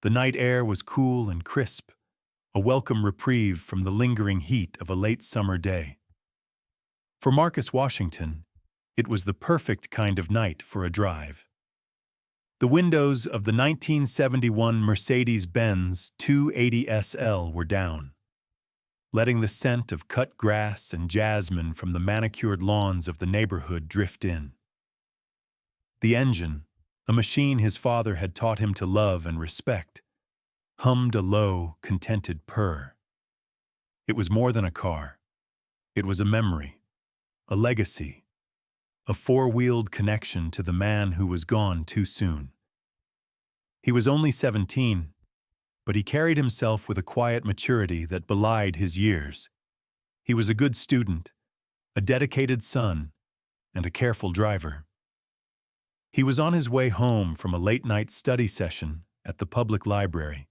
The night air was cool and crisp, a welcome reprieve from the lingering heat of a late summer day. For Marcus Washington, it was the perfect kind of night for a drive. The windows of the 1971 Mercedes-Benz 280 SL were down, letting the scent of cut grass and jasmine from the manicured lawns of the neighborhood drift in. The engine, a machine his father had taught him to love and respect, hummed a low, contented purr. It was more than a car. It was a memory, a legacy, a four-wheeled connection to the man who was gone too soon. He was only 17, but he carried himself with a quiet maturity that belied his years. He was a good student, a dedicated son, and a careful driver. He was on his way home from a late-night study session at the public library,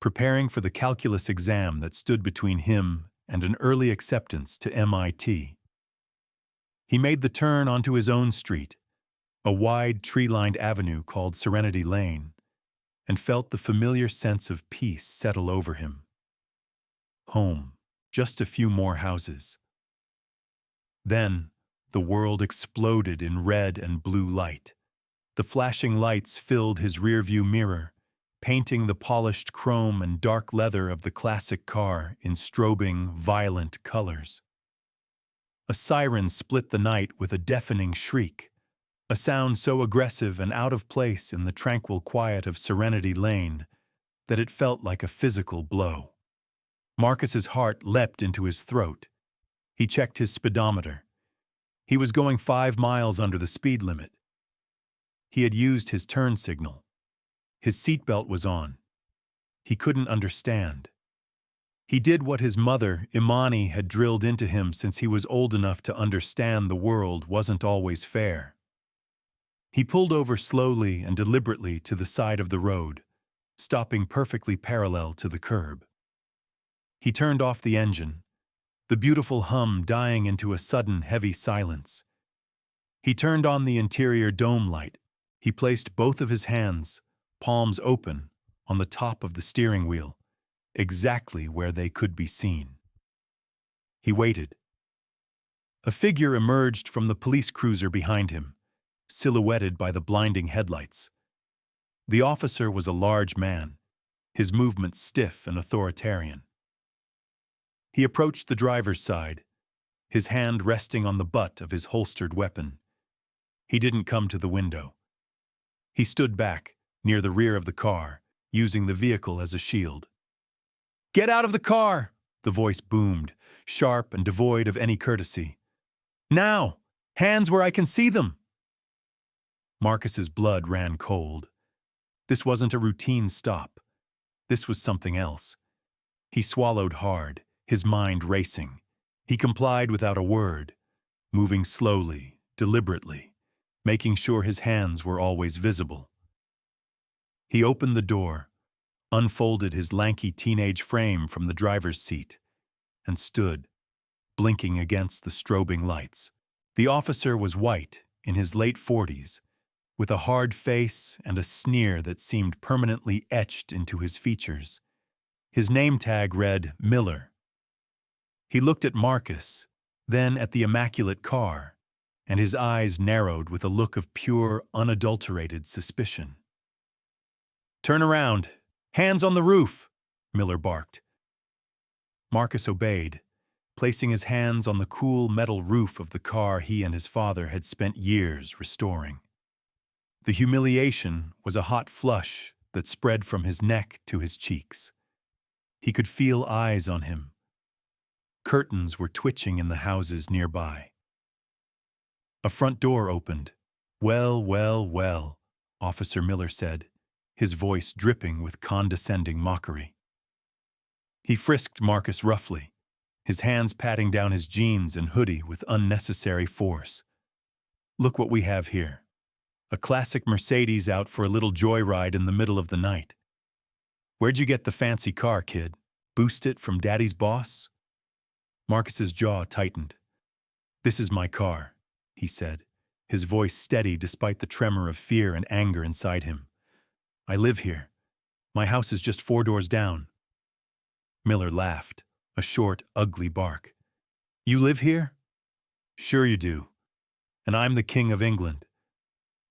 preparing for the calculus exam that stood between him and an early acceptance to MIT. He made the turn onto his own street, a wide tree-lined avenue called Serenity Lane, and felt the familiar sense of peace settle over him. Home, just a few more houses. Then, the world exploded in red and blue light. The flashing lights filled his rearview mirror, painting the polished chrome and dark leather of the classic car in strobing, violent colors. A siren split the night with a deafening shriek, a sound so aggressive and out of place in the tranquil quiet of Serenity Lane that it felt like a physical blow. Marcus's heart leapt into his throat. He checked his speedometer. He was going 5 miles under the speed limit. He had used his turn signal. His seatbelt was on. He couldn't understand. He did what his mother, Imani, had drilled into him since he was old enough to understand the world wasn't always fair. He pulled over slowly and deliberately to the side of the road, stopping perfectly parallel to the curb. He turned off the engine, the beautiful hum dying into a sudden heavy silence. He turned on the interior dome light. He placed both of his hands, palms open, on the top of the steering wheel, exactly where they could be seen. He waited. A figure emerged from the police cruiser behind him, silhouetted by the blinding headlights. The officer was a large man, his movements stiff and authoritarian. He approached the driver's side, his hand resting on the butt of his holstered weapon. He didn't come to the window. He stood back, near the rear of the car, using the vehicle as a shield. "Get out of the car!" the voice boomed, sharp and devoid of any courtesy. "Now! Hands where I can see them!" Marcus's blood ran cold. This wasn't a routine stop. This was something else. He swallowed hard, his mind racing. He complied without a word, moving slowly, deliberately, making sure his hands were always visible. He opened the door, unfolded his lanky teenage frame from the driver's seat, and stood, blinking against the strobing lights. The officer was white, in his late 40s, with a hard face and a sneer that seemed permanently etched into his features. His name tag read Miller. He looked at Marcus, then at the immaculate car, and his eyes narrowed with a look of pure, unadulterated suspicion. "Turn around! Hands on the roof!" Miller barked. Marcus obeyed, placing his hands on the cool metal roof of the car he and his father had spent years restoring. The humiliation was a hot flush that spread from his neck to his cheeks. He could feel eyes on him. Curtains were twitching in the houses nearby. A front door opened. "Well, well, well," Officer Miller said, his voice dripping with condescending mockery. He frisked Marcus roughly, his hands patting down his jeans and hoodie with unnecessary force. "Look what we have here. A classic Mercedes out for a little joyride in the middle of the night. Where'd you get the fancy car, kid? Boost it from Daddy's boss?" Marcus's jaw tightened. "This is my car," he said, his voice steady despite the tremor of fear and anger inside him. "I live here. My house is just 4 doors down. Miller laughed, a short, ugly bark. You live here? Sure you do. And I'm the King of England.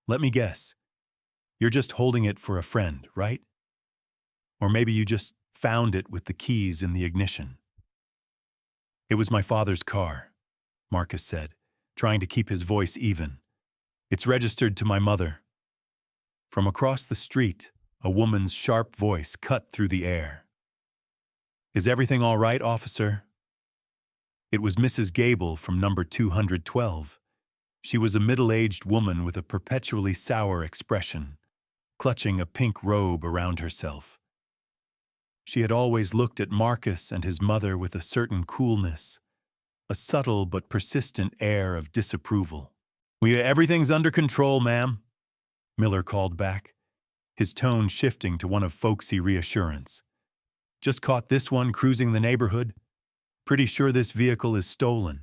Let me guess. You're just holding it for a friend, right? Or maybe you just found it with the keys in the ignition. It was my father's car, Marcus said, trying to keep his voice even. It's registered to my mother. From across the street, a woman's sharp voice cut through the air. Is everything all right, officer? It was Mrs. Gable from number 212. She was a middle-aged woman with a perpetually sour expression, clutching a pink robe around herself. She had always looked at Marcus and his mother with a certain coolness, a subtle but persistent air of disapproval. Everything's under control, ma'am, Miller called back, his tone shifting to one of folksy reassurance. Just caught this one cruising the neighborhood. Pretty sure this vehicle is stolen.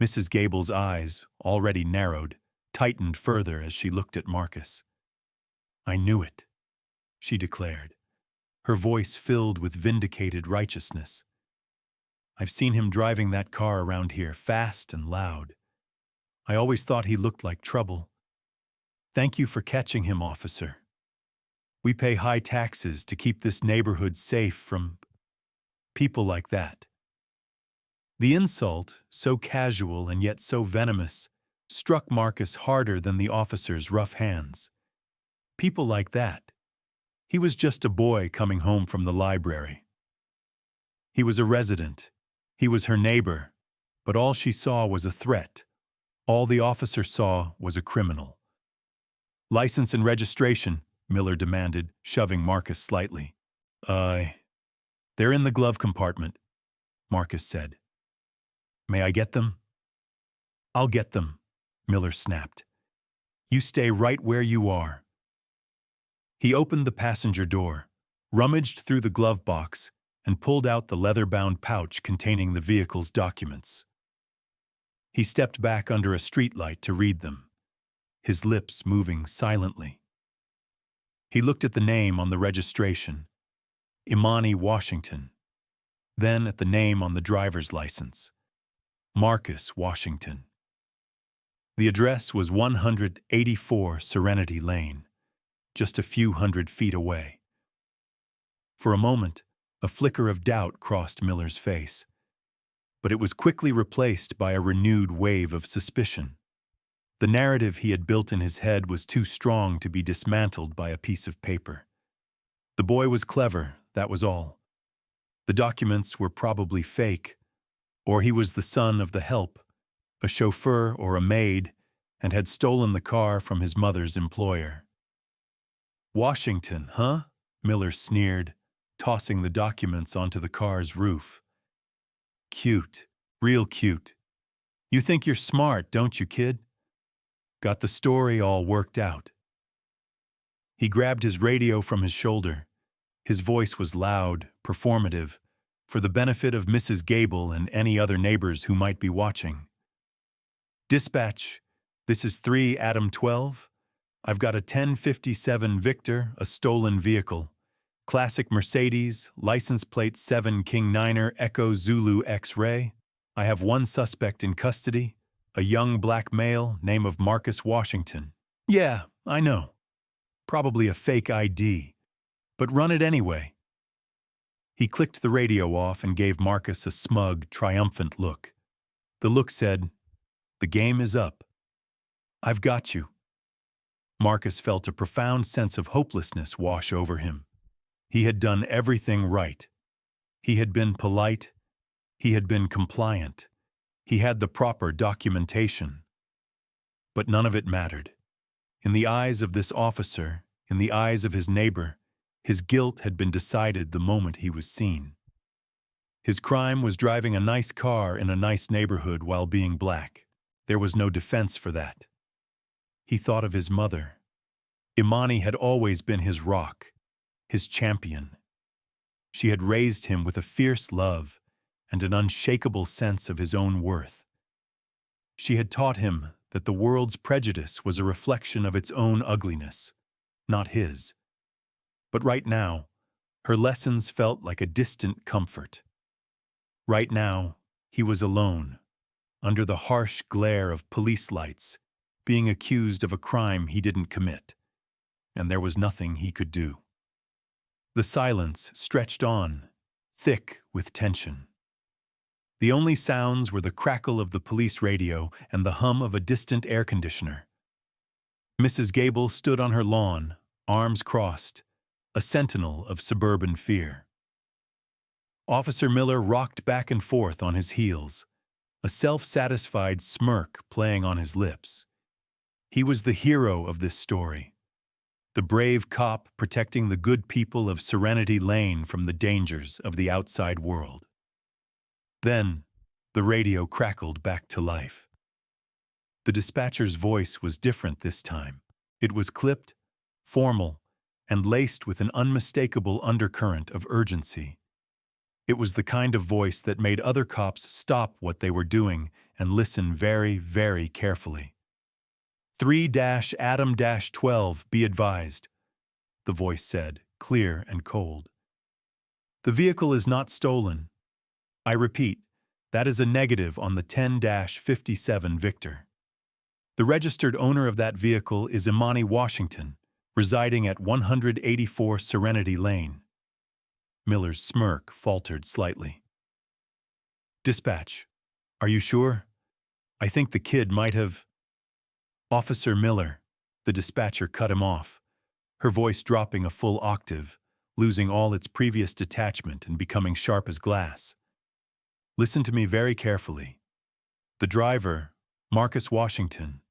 Mrs. Gable's eyes, already narrowed, tightened further as she looked at Marcus. I knew it, she declared, her voice filled with vindicated righteousness. I've seen him driving that car around here, fast and loud. I always thought he looked like trouble. Thank you for catching him, officer. We pay high taxes to keep this neighborhood safe from people like that. The insult, so casual and yet so venomous, struck Marcus harder than the officer's rough hands. People like that. He was just a boy coming home from the library. He was a resident. He was her neighbor, but all she saw was a threat. All the officer saw was a criminal. License and registration, Miller demanded, shoving Marcus slightly. They're in the glove compartment, Marcus said. May I get them? I'll get them, Miller snapped. You stay right where you are. He opened the passenger door, rummaged through the glove box, and pulled out the leather-bound pouch containing the vehicle's documents. He stepped back under a streetlight to read them, his lips moving silently. He looked at the name on the registration, Imani Washington, then at the name on the driver's license, Marcus Washington. The address was 184 Serenity Lane, just a few hundred feet away. For a moment, a flicker of doubt crossed Miller's face, but it was quickly replaced by a renewed wave of suspicion. The narrative he had built in his head was too strong to be dismantled by a piece of paper. The boy was clever, that was all. The documents were probably fake, or he was the son of the help, a chauffeur or a maid, and had stolen the car from his mother's employer. Washington, huh? Miller sneered, tossing the documents onto the car's roof. Cute, real cute. You think you're smart, don't you, kid? Got the story all worked out. He grabbed his radio from his shoulder. His voice was loud, performative, for the benefit of Mrs. Gable and any other neighbors who might be watching. Dispatch, this is 3 Adam 12. I've got a 1057 Victor, a stolen vehicle. Classic Mercedes, license plate 7 King Niner Echo Zulu X-Ray. I have one suspect in custody, a young black male, name of Marcus Washington. Yeah, I know. Probably a fake ID, but run it anyway. He clicked the radio off and gave Marcus a smug, triumphant look. The look said, "The game is up. I've got you." Marcus felt a profound sense of hopelessness wash over him. He had done everything right. He had been polite. He had been compliant. He had the proper documentation. But none of it mattered. In the eyes of this officer, in the eyes of his neighbor, his guilt had been decided the moment he was seen. His crime was driving a nice car in a nice neighborhood while being black. There was no defense for that. He thought of his mother. Imani had always been his rock, his champion. She had raised him with a fierce love and an unshakable sense of his own worth. She had taught him that the world's prejudice was a reflection of its own ugliness, not his. But right now, her lessons felt like a distant comfort. Right now, he was alone, under the harsh glare of police lights, being accused of a crime he didn't commit, and there was nothing he could do. The silence stretched on, thick with tension. The only sounds were the crackle of the police radio and the hum of a distant air conditioner. Mrs. Gable stood on her lawn, arms crossed, a sentinel of suburban fear. Officer Miller rocked back and forth on his heels, a self-satisfied smirk playing on his lips. He was the hero of this story, the brave cop protecting the good people of Serenity Lane from the dangers of the outside world. Then, the radio crackled back to life. The dispatcher's voice was different this time. It was clipped, formal, and laced with an unmistakable undercurrent of urgency. It was the kind of voice that made other cops stop what they were doing and listen very, very carefully. 3-Adam-12, be advised, the voice said, clear and cold. The vehicle is not stolen. I repeat, that is a negative on the 10-57 Victor. The registered owner of that vehicle is Imani Washington, residing at 184 Serenity Lane. Miller's smirk faltered slightly. Dispatch, are you sure? I think the kid might have... Officer Miller, the dispatcher cut him off, her voice dropping a full octave, losing all its previous detachment and becoming sharp as glass. Listen to me very carefully. The driver, Marcus Washington,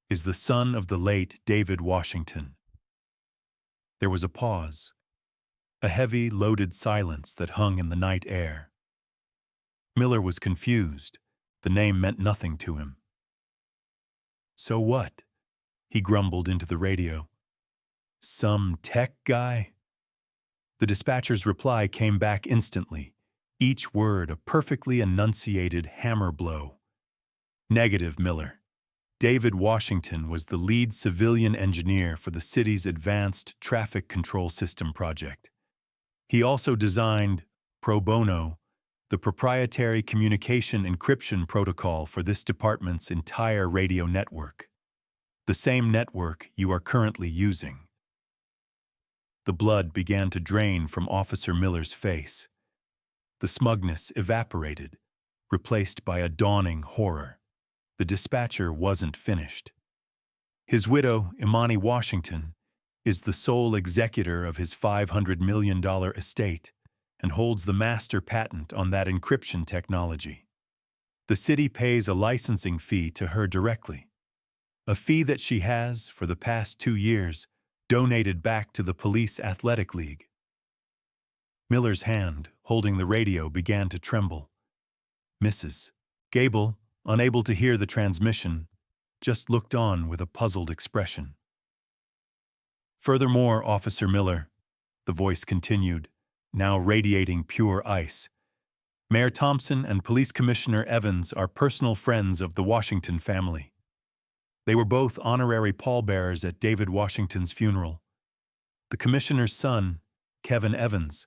is the son of the late David Washington. There was a pause, a heavy, loaded silence that hung in the night air. Miller was confused. The name meant nothing to him. So what? He grumbled into the radio. Some tech guy? The dispatcher's reply came back instantly, each word a perfectly enunciated hammer blow. Negative, Miller. David Washington was the lead civilian engineer for the city's Advanced Traffic Control System project. He also designed, pro bono, the proprietary communication encryption protocol for this department's entire radio network. The same network you are currently using. The blood began to drain from Officer Miller's face. The smugness evaporated, replaced by a dawning horror. The dispatcher wasn't finished. His widow, Imani Washington, is the sole executor of his $500 million estate and holds the master patent on that encryption technology. The city pays a licensing fee to her directly, a fee that she has, for the past 2 years, donated back to the Police Athletic League. Miller's hand, holding the radio, began to tremble. Mrs. Gable, unable to hear the transmission, just looked on with a puzzled expression. Furthermore, Officer Miller, the voice continued, now radiating pure ice, Mayor Thompson and Police Commissioner Evans are personal friends of the Washington family. They were both honorary pallbearers at David Washington's funeral. The commissioner's son, Kevin Evans,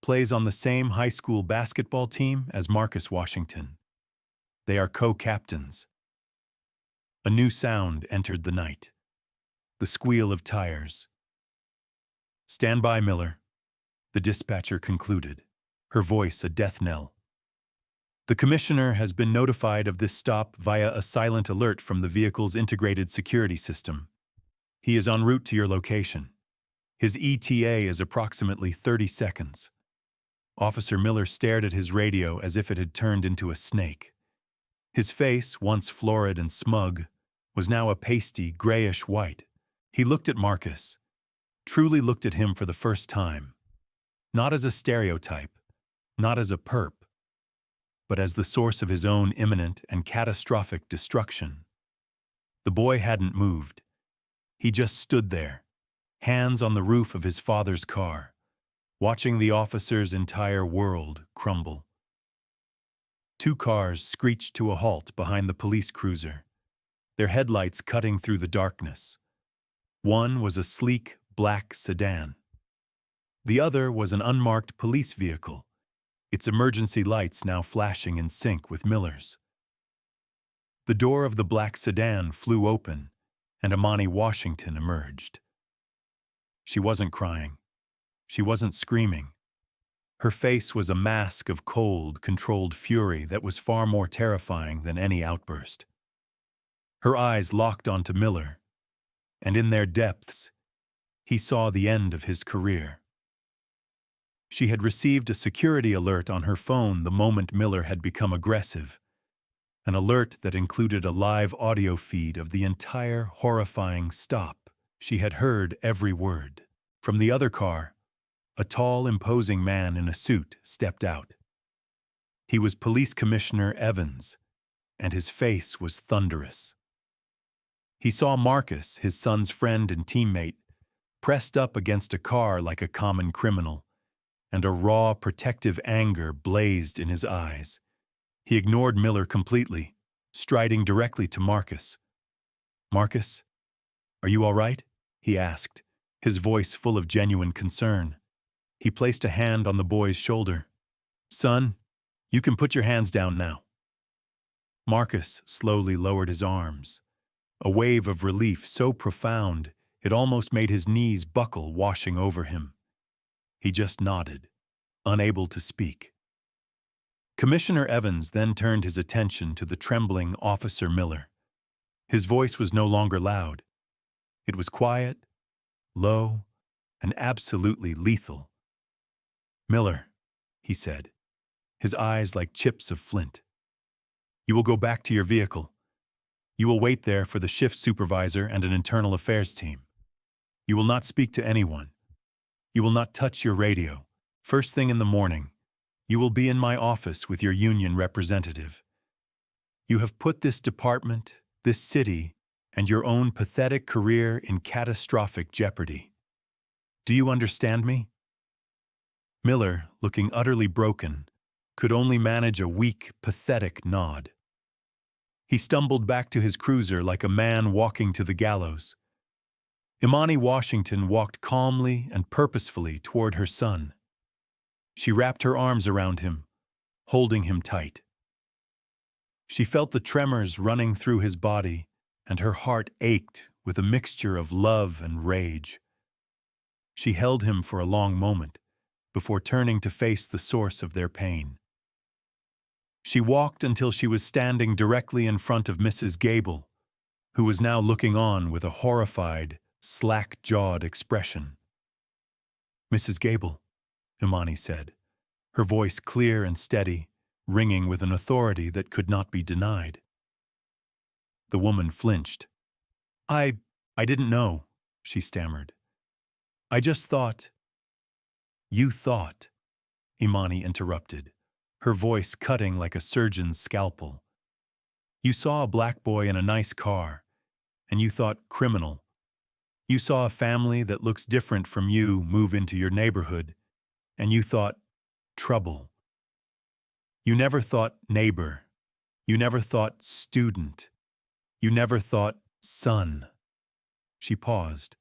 plays on the same high school basketball team as Marcus Washington. They are co-captains. A new sound entered the night. The squeal of tires. Stand by, Miller, the dispatcher concluded, her voice a death knell. The commissioner has been notified of this stop via a silent alert from the vehicle's integrated security system. He is en route to your location. His ETA is approximately 30 seconds. Officer Miller stared at his radio as if it had turned into a snake. His face, once florid and smug, was now a pasty, grayish white. He looked at Marcus, truly looked at him for the first time. Not as a stereotype, not as a perp, but as the source of his own imminent and catastrophic destruction. The boy hadn't moved. He just stood there, hands on the roof of his father's car, watching the officer's entire world crumble. 2 cars screeched to a halt behind the police cruiser, their headlights cutting through the darkness. One was a sleek, black sedan. The other was an unmarked police vehicle, its emergency lights now flashing in sync with Miller's. The door of the black sedan flew open, and Imani Washington emerged. She wasn't crying. She wasn't screaming. Her face was a mask of cold, controlled fury that was far more terrifying than any outburst. Her eyes locked onto Miller, and in their depths, he saw the end of his career. She had received a security alert on her phone the moment Miller had become aggressive, an alert that included a live audio feed of the entire horrifying stop. She had heard every word. From the other car, a tall, imposing man in a suit stepped out. He was Police Commissioner Evans, and his face was thunderous. He saw Marcus, his son's friend and teammate, pressed up against a car like a common criminal, and a raw, protective anger blazed in his eyes. He ignored Miller completely, striding directly to Marcus. "Marcus, are you all right?" he asked, his voice full of genuine concern. He placed a hand on the boy's shoulder. "Son, you can put your hands down now." Marcus slowly lowered his arms, a wave of relief so profound it almost made his knees buckle, washing over him. He just nodded, unable to speak. Commissioner Evans then turned his attention to the trembling Officer Miller. His voice was no longer loud. It was quiet, low, and absolutely lethal. "Miller," he said, his eyes like chips of flint. "You will go back to your vehicle. You will wait there for the shift supervisor and an internal affairs team. You will not speak to anyone. You will not touch your radio. First thing in the morning, you will be in my office with your union representative. You have put this department, this city, and your own pathetic career in catastrophic jeopardy. Do you understand me?" Miller, looking utterly broken, could only manage a weak, pathetic nod. He stumbled back to his cruiser like a man walking to the gallows. Imani Washington walked calmly and purposefully toward her son. She wrapped her arms around him, holding him tight. She felt the tremors running through his body, and her heart ached with a mixture of love and rage. She held him for a long moment, before turning to face the source of their pain. She walked until she was standing directly in front of Mrs. Gable, who was now looking on with a horrified, slack-jawed expression. "Mrs. Gable," Imani said, her voice clear and steady, ringing with an authority that could not be denied. The woman flinched. I didn't know," she stammered. "I just thought—" "You thought," Imani interrupted, her voice cutting like a surgeon's scalpel. "You saw a black boy in a nice car, and you thought criminal. You saw a family that looks different from you move into your neighborhood, and you thought trouble. You never thought neighbor. You never thought student. You never thought son." She paused,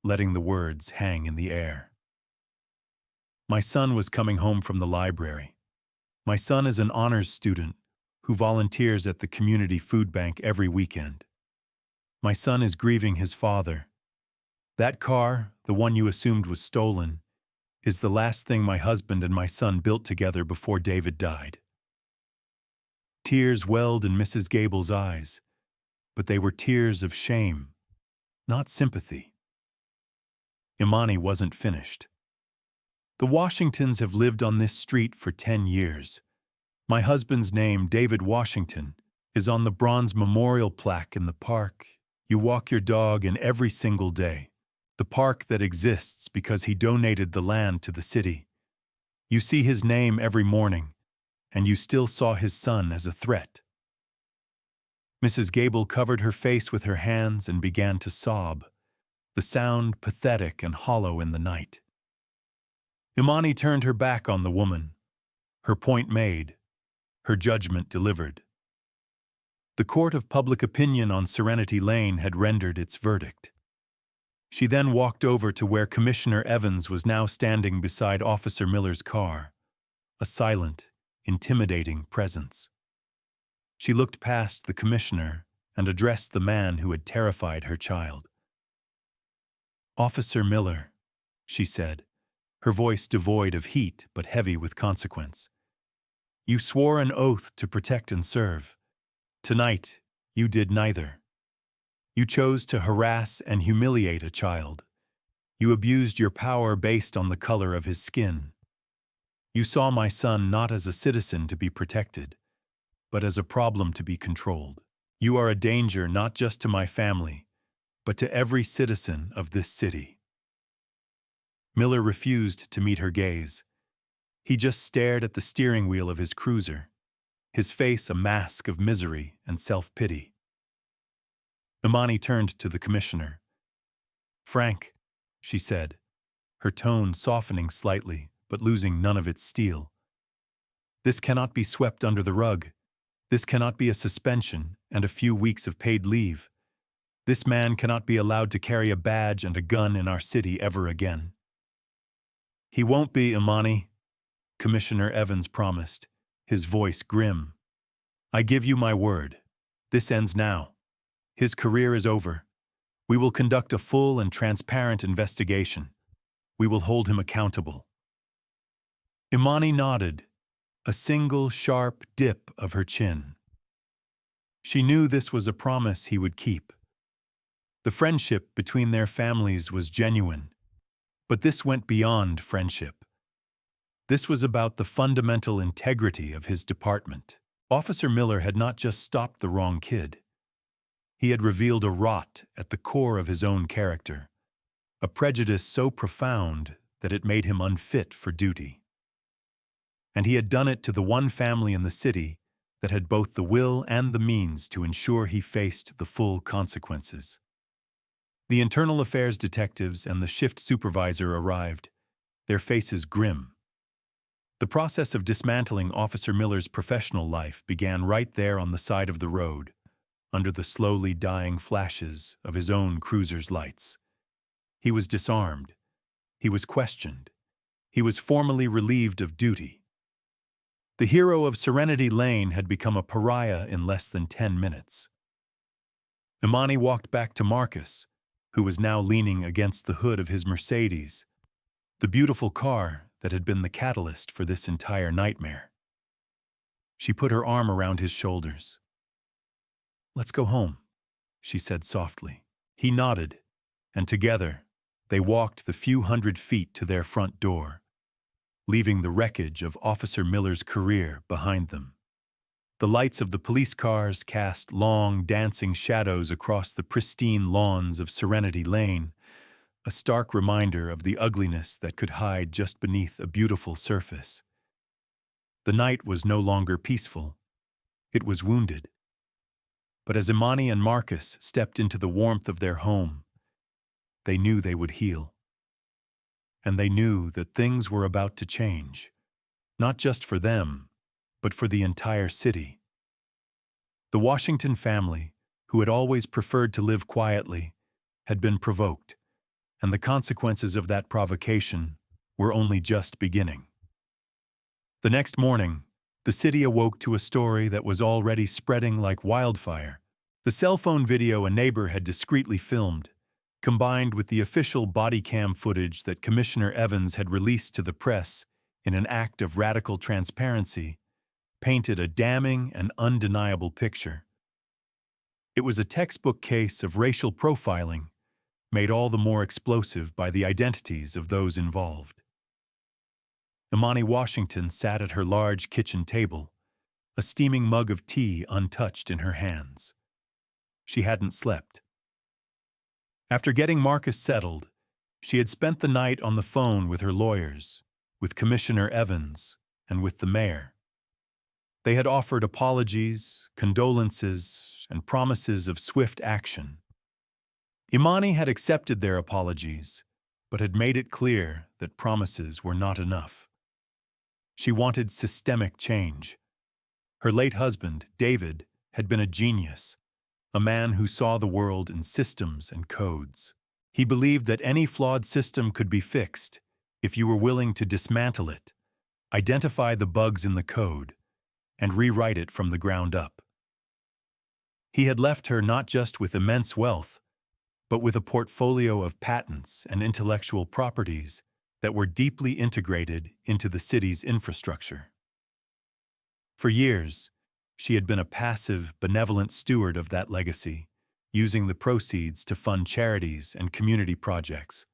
letting the words hang in the air. "My son was coming home from the library. My son is an honors student who volunteers at the community food bank every weekend. My son is grieving his father. That car, the one you assumed was stolen, is the last thing my husband and my son built together before David died." Tears welled in Mrs. Gable's eyes, but they were tears of shame, not sympathy. Imani wasn't finished. "The Washingtons have lived on this street for 10 years. My husband's name, David Washington, is on the bronze memorial plaque in the park you walk your dog in every single day. The park that exists because he donated the land to the city. You see his name every morning, and you still saw his son as a threat." Mrs. Gable covered her face with her hands and began to sob, the sound pathetic and hollow in the night. Imani turned her back on the woman, her point made, her judgment delivered. The court of public opinion on Serenity Lane had rendered its verdict. She then walked over to where Commissioner Evans was now standing beside Officer Miller's car, a silent, intimidating presence. She looked past the commissioner and addressed the man who had terrified her child. "Officer Miller," she said, her voice devoid of heat but heavy with consequence. "You swore an oath to protect and serve. Tonight, you did neither. You chose to harass and humiliate a child. You abused your power based on the color of his skin. You saw my son not as a citizen to be protected, but as a problem to be controlled. You are a danger not just to my family, but to every citizen of this city." Miller refused to meet her gaze. He just stared at the steering wheel of his cruiser, his face a mask of misery and self-pity. Imani turned to the commissioner. "Frank," she said, her tone softening slightly but losing none of its steel. "This cannot be swept under the rug. This cannot be a suspension and a few weeks of paid leave. This man cannot be allowed to carry a badge and a gun in our city ever again." "He won't be, Imani," Commissioner Evans promised, his voice grim. "I give you my word. This ends now. His career is over. We will conduct a full and transparent investigation. We will hold him accountable." Imani nodded, a single sharp dip of her chin. She knew this was a promise he would keep. The friendship between their families was genuine, but this went beyond friendship. This was about the fundamental integrity of his department. Officer Miller had not just stopped the wrong kid. He had revealed a rot at the core of his own character, a prejudice so profound that it made him unfit for duty. And he had done it to the one family in the city that had both the will and the means to ensure he faced the full consequences. The internal affairs detectives and the shift supervisor arrived, their faces grim. The process of dismantling Officer Miller's professional life began right there on the side of the road, under the slowly dying flashes of his own cruiser's lights. He was disarmed. He was questioned. He was formally relieved of duty. The hero of Serenity Lane had become a pariah in less than 10 minutes. Imani walked back to Marcus, who was now leaning against the hood of his Mercedes, the beautiful car that had been the catalyst for this entire nightmare. She put her arm around his shoulders. "Let's go home," she said softly. He nodded, and together they walked the few hundred feet to their front door, leaving the wreckage of Officer Miller's career behind them. The lights of the police cars cast long, dancing shadows across the pristine lawns of Serenity Lane, a stark reminder of the ugliness that could hide just beneath a beautiful surface. The night was no longer peaceful. It was wounded. But as Imani and Marcus stepped into the warmth of their home, they knew they would heal. And they knew that things were about to change, not just for them, but for the entire city. The Washington family, who had always preferred to live quietly, had been provoked, and the consequences of that provocation were only just beginning. The next morning, the city awoke to a story that was already spreading like wildfire. The cell phone video a neighbor had discreetly filmed, combined with the official body cam footage that Commissioner Evans had released to the press in an act of radical transparency, painted a damning and undeniable picture. It was a textbook case of racial profiling, made all the more explosive by the identities of those involved. Imani Washington sat at her large kitchen table, a steaming mug of tea untouched in her hands. She hadn't slept. After getting Marcus settled, she had spent the night on the phone with her lawyers, with Commissioner Evans, and with the mayor. They had offered apologies, condolences, and promises of swift action. Imani had accepted their apologies, but had made it clear that promises were not enough. She wanted systemic change. Her late husband, David, had been a genius, a man who saw the world in systems and codes. He believed that any flawed system could be fixed if you were willing to dismantle it, identify the bugs in the code, and rewrite it from the ground up. He had left her not just with immense wealth, but with a portfolio of patents and intellectual properties that were deeply integrated into the city's infrastructure. For years, she had been a passive, benevolent steward of that legacy, using the proceeds to fund charities and community projects.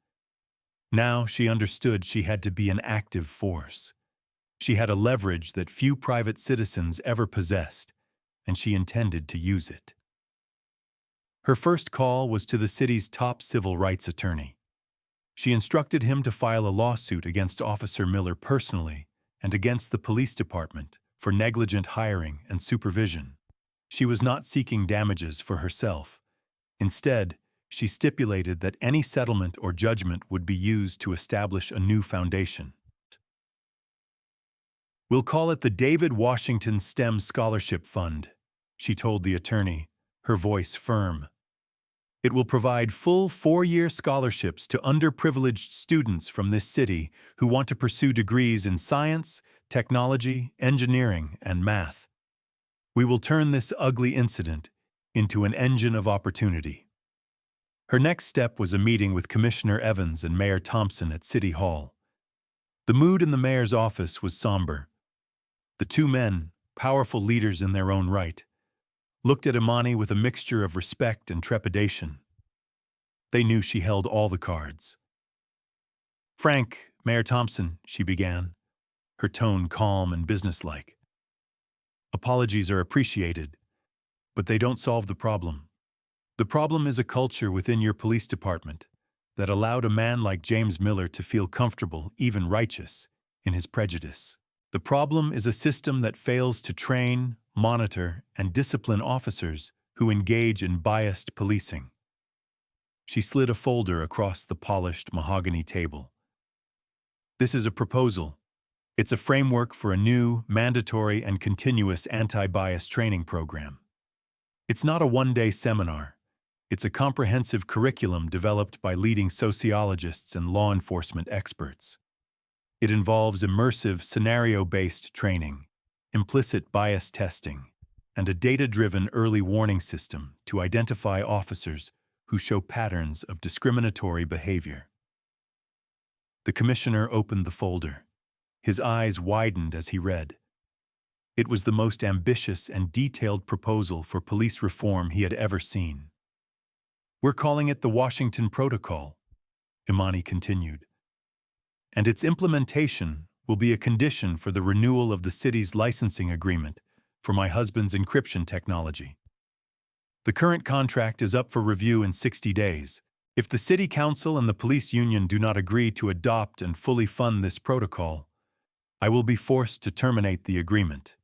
Now she understood she had to be an active force. She had a leverage that few private citizens ever possessed, and she intended to use it. Her first call was to the city's top civil rights attorney. She instructed him to file a lawsuit against Officer Miller personally and against the police department for negligent hiring and supervision. She was not seeking damages for herself. Instead, she stipulated that any settlement or judgment would be used to establish a new foundation. "We'll call it the David Washington STEM Scholarship Fund," she told the attorney, her voice firm. "It will provide full 4-year scholarships to underprivileged students from this city who want to pursue degrees in science, technology, engineering, and math. We will turn this ugly incident into an engine of opportunity." Her next step was a meeting with Commissioner Evans and Mayor Thompson at City Hall. The mood in the mayor's office was somber. The two men, powerful leaders in their own right, looked at Imani with a mixture of respect and trepidation. They knew she held all the cards. "Frank, Mayor Thompson," she began, her tone calm and businesslike. "Apologies are appreciated, but they don't solve the problem. The problem is a culture within your police department that allowed a man like James Miller to feel comfortable, even righteous, in his prejudice. The problem is a system that fails to train, monitor, and discipline officers who engage in biased policing." She slid a folder across the polished mahogany table. "This is a proposal. It's a framework for a new, mandatory, and continuous anti-bias training program. It's not a one-day seminar. It's a comprehensive curriculum developed by leading sociologists and law enforcement experts. It involves immersive, scenario-based training, implicit bias testing, and a data-driven early warning system to identify officers who show patterns of discriminatory behavior." The commissioner opened the folder. His eyes widened as he read. It was the most ambitious and detailed proposal for police reform he had ever seen. "We're calling it the Washington Protocol," Imani continued. "And its implementation will be a condition for the renewal of the city's licensing agreement for my husband's encryption technology. The current contract is up for review in 60 days. If the City Council and the police union do not agree to adopt and fully fund this protocol, I will be forced to terminate the agreement.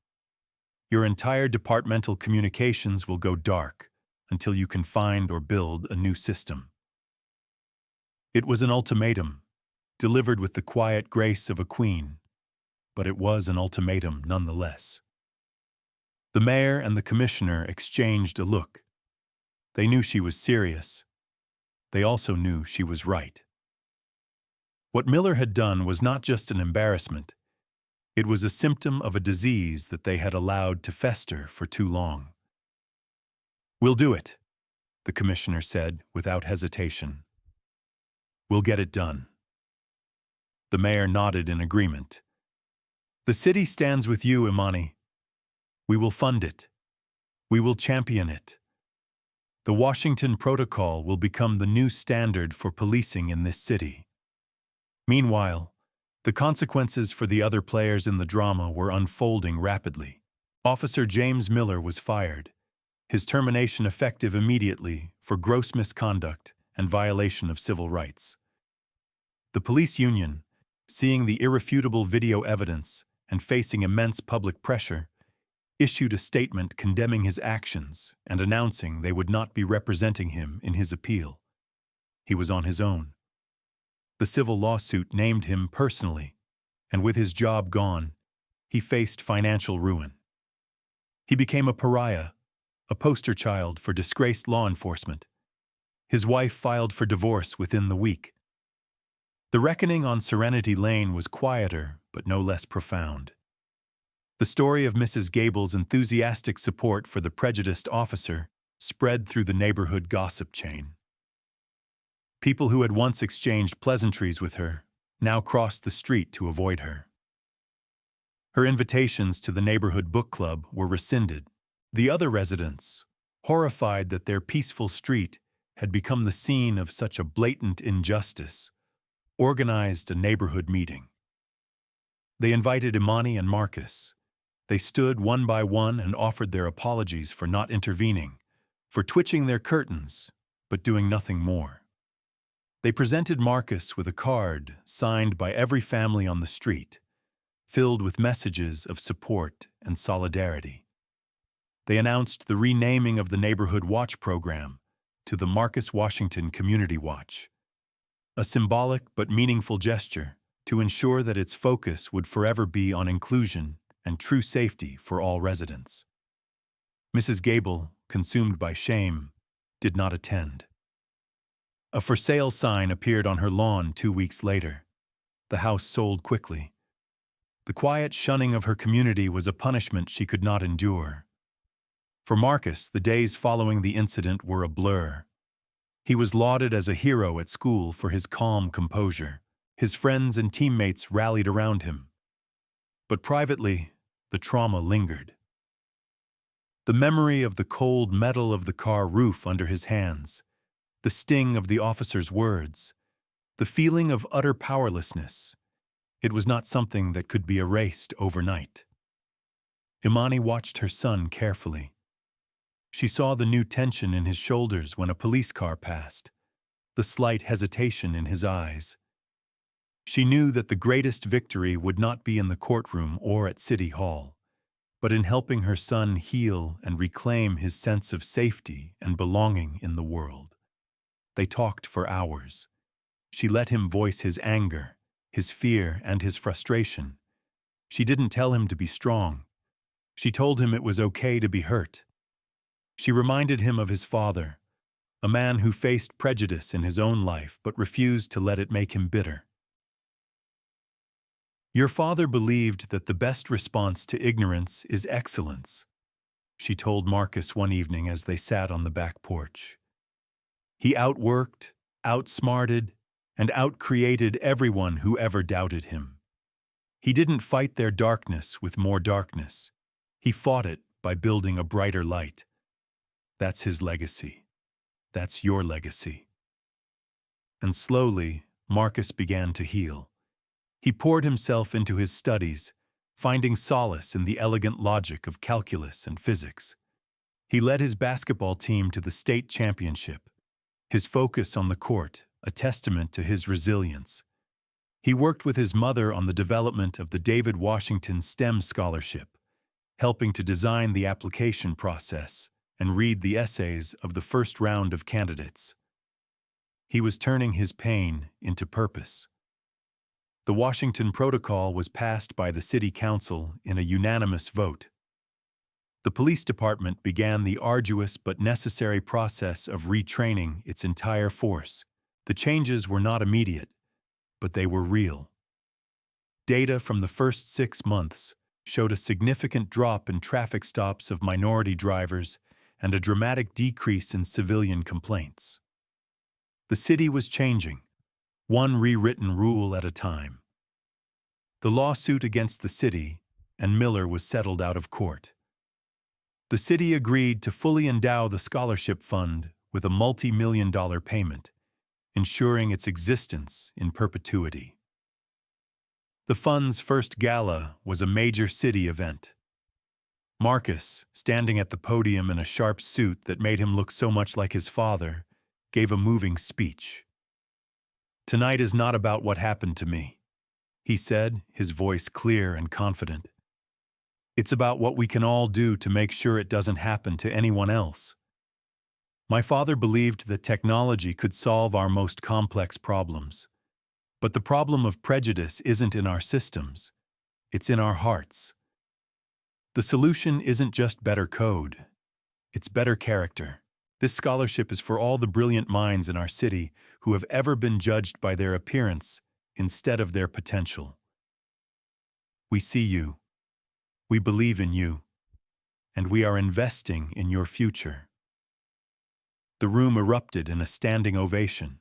Your entire departmental communications will go dark until you can find or build a new system." It was an ultimatum, delivered with the quiet grace of a queen, but it was an ultimatum nonetheless. The mayor and the commissioner exchanged a look. They knew she was serious. They also knew she was right. What Miller had done was not just an embarrassment. It was a symptom of a disease that they had allowed to fester for too long. "We'll do it," the commissioner said without hesitation. "We'll get it done." The mayor nodded in agreement. "The city stands with you, Imani. We will fund it. We will champion it. The Washington Protocol will become the new standard for policing in this city." Meanwhile, the consequences for the other players in the drama were unfolding rapidly. Officer James Miller was fired, his termination effective immediately for gross misconduct and violation of civil rights. The police union, seeing the irrefutable video evidence and facing immense public pressure, issued a statement condemning his actions and announcing they would not be representing him in his appeal. He was on his own. The civil lawsuit named him personally, and with his job gone, he faced financial ruin. He became a pariah, a poster child for disgraced law enforcement. His wife filed for divorce within the week. The reckoning on Serenity Lane was quieter, but no less profound. The story of Mrs. Gable's enthusiastic support for the prejudiced officer spread through the neighborhood gossip chain. People who had once exchanged pleasantries with her now crossed the street to avoid her. Her invitations to the neighborhood book club were rescinded. The other residents, horrified that their peaceful street had become the scene of such a blatant injustice, organized a neighborhood meeting. They invited Imani and Marcus. They stood one by one and offered their apologies for not intervening, for twitching their curtains, but doing nothing more. They presented Marcus with a card signed by every family on the street, filled with messages of support and solidarity. They announced the renaming of the Neighborhood Watch program to the Marcus Washington Community Watch, a symbolic but meaningful gesture to ensure that its focus would forever be on inclusion and true safety for all residents. Mrs. Gable, consumed by shame, did not attend. A for sale sign appeared on her lawn 2 weeks later. The house sold quickly. The quiet shunning of her community was a punishment she could not endure. For Marcus, the days following the incident were a blur. He was lauded as a hero at school for his calm composure. His friends and teammates rallied around him. But privately, the trauma lingered. The memory of the cold metal of the car roof under his hands, the sting of the officer's words, the feeling of utter powerlessness, it was not something that could be erased overnight. Imani watched her son carefully. She saw the new tension in his shoulders when a police car passed, the slight hesitation in his eyes. She knew that the greatest victory would not be in the courtroom or at City Hall, but in helping her son heal and reclaim his sense of safety and belonging in the world. They talked for hours. She let him voice his anger, his fear, and his frustration. She didn't tell him to be strong. She told him it was okay to be hurt. She reminded him of his father, a man who faced prejudice in his own life but refused to let it make him bitter. "Your father believed that the best response to ignorance is excellence," she told Marcus one evening as they sat on the back porch. He outworked, outsmarted, and outcreated everyone who ever doubted him. He didn't fight their darkness with more darkness. He fought it by building a brighter light. That's his legacy. That's your legacy. And slowly, Marcus began to heal. He poured himself into his studies, finding solace in the elegant logic of calculus and physics. He led his basketball team to the state championship, his focus on the court a testament to his resilience. He worked with his mother on the development of the David Washington STEM Scholarship, helping to design the application process and read the essays of the first round of candidates. He was turning his pain into purpose. The Washington Protocol was passed by the City Council in a unanimous vote. The police department began the arduous but necessary process of retraining its entire force. The changes were not immediate, but they were real. Data from the first 6 months showed a significant drop in traffic stops of minority drivers and a dramatic decrease in civilian complaints. The city was changing, one rewritten rule at a time. The lawsuit against the city and Miller was settled out of court. The city agreed to fully endow the scholarship fund with a multi-million-dollar payment, ensuring its existence in perpetuity. The fund's first gala was a major city event. Marcus, standing at the podium in a sharp suit that made him look so much like his father, gave a moving speech. "Tonight is not about what happened to me," he said, his voice clear and confident. "It's about what we can all do to make sure it doesn't happen to anyone else. My father believed that technology could solve our most complex problems. But the problem of prejudice isn't in our systems. It's in our hearts. The solution isn't just better code. It's better character. This scholarship is for all the brilliant minds in our city who have ever been judged by their appearance instead of their potential. We see you, we believe in you, and we are investing in your future." The room erupted in a standing ovation.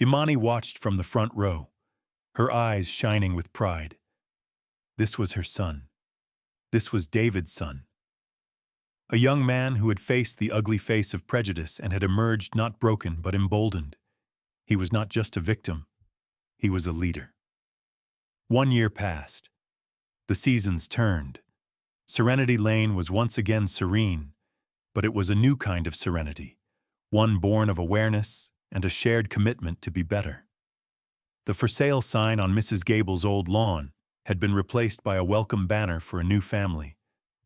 Imani watched from the front row, her eyes shining with pride. This was her son. This was David's son. A young man who had faced the ugly face of prejudice and had emerged not broken but emboldened. He was not just a victim, he was a leader. 1 year passed. The seasons turned. Serenity Lane was once again serene, but it was a new kind of serenity, one born of awareness and a shared commitment to be better. The for sale sign on Mrs. Gable's old lawn had been replaced by a welcome banner for a new family,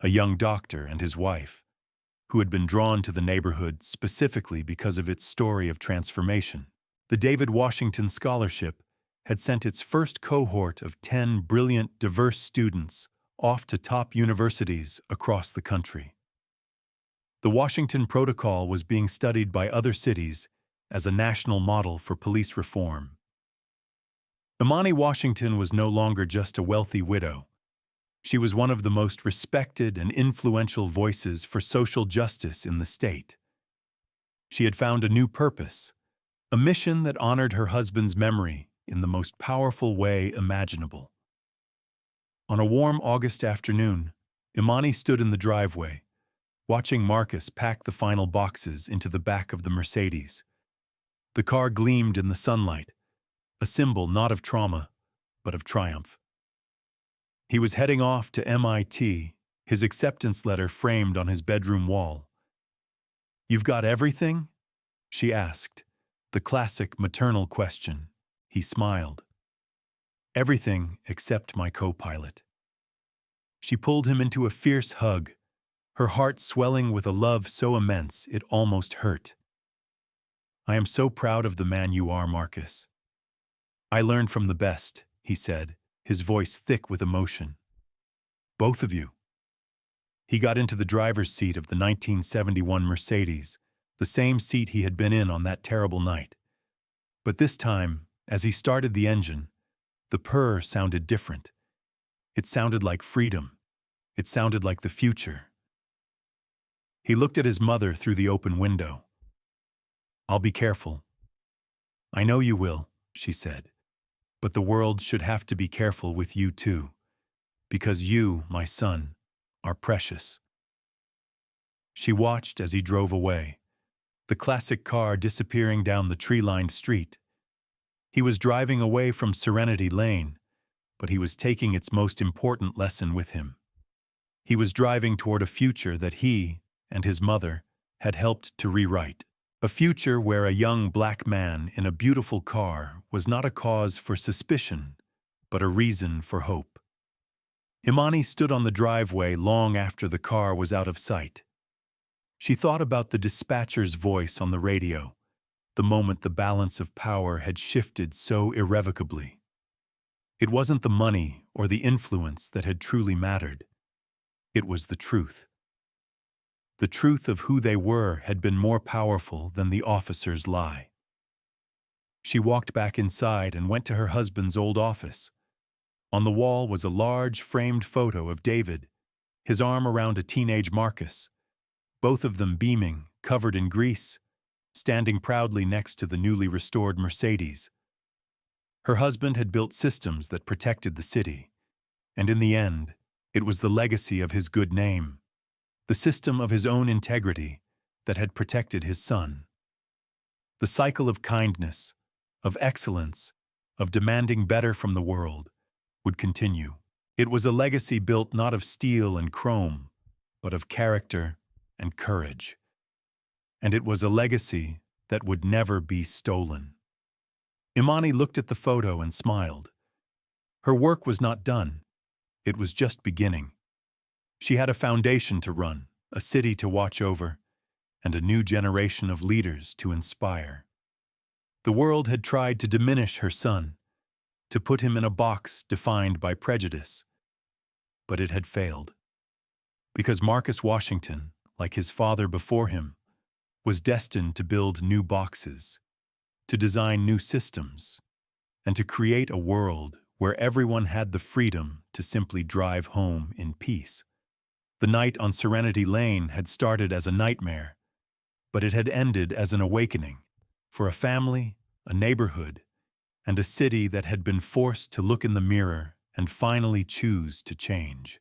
a young doctor and his wife, who had been drawn to the neighborhood specifically because of its story of transformation. The David Washington Scholarship had sent its first cohort of 10 brilliant, diverse students off to top universities across the country. The Washington Protocol was being studied by other cities as a national model for police reform. Imani Washington was no longer just a wealthy widow. She was one of the most respected and influential voices for social justice in the state. She had found a new purpose, a mission that honored her husband's memory in the most powerful way imaginable. On a warm August afternoon, Imani stood in the driveway, watching Marcus pack the final boxes into the back of the Mercedes. The car gleamed in the sunlight, a symbol not of trauma, but of triumph. He was heading off to MIT, his acceptance letter framed on his bedroom wall. "You've got everything?" she asked, the classic maternal question. He smiled. "Everything except my co-pilot." She pulled him into a fierce hug, her heart swelling with a love so immense it almost hurt. "I am so proud of the man you are, Marcus. I learned from the best," he said, his voice thick with emotion. "Both of you." He got into the driver's seat of the 1971 Mercedes, the same seat he had been in on that terrible night. But this time, as he started the engine, the purr sounded different. It sounded like freedom. It sounded like the future. He looked at his mother through the open window. "I'll be careful." "I know you will," she said. "But the world should have to be careful with you too, because you, my son, are precious." She watched as he drove away, the classic car disappearing down the tree-lined street. He was driving away from Serenity Lane, but he was taking its most important lesson with him. He was driving toward a future that he and his mother had helped to rewrite. A future where a young black man in a beautiful car was not a cause for suspicion, but a reason for hope. Imani stood on the driveway long after the car was out of sight. She thought about the dispatcher's voice on the radio, the moment the balance of power had shifted so irrevocably. It wasn't the money or the influence that had truly mattered. It was the truth. The truth of who they were had been more powerful than the officer's lie. She walked back inside and went to her husband's old office. On the wall was a large framed photo of David, his arm around a teenage Marcus, both of them beaming, covered in grease, standing proudly next to the newly restored Mercedes. Her husband had built systems that protected the city, and in the end, it was the legacy of his good name, the system of his own integrity that had protected his son. The cycle of kindness, of excellence, of demanding better from the world would continue. It was a legacy built not of steel and chrome, but of character and courage. And it was a legacy that would never be stolen. Imani looked at the photo and smiled. Her work was not done. It was just beginning. She had a foundation to run, a city to watch over, and a new generation of leaders to inspire. The world had tried to diminish her son, to put him in a box defined by prejudice. But it had failed. Because Marcus Washington, like his father before him, was destined to build new boxes, to design new systems, and to create a world where everyone had the freedom to simply drive home in peace. The night on Serenity Lane had started as a nightmare, but it had ended as an awakening for a family, a neighborhood, and a city that had been forced to look in the mirror and finally choose to change.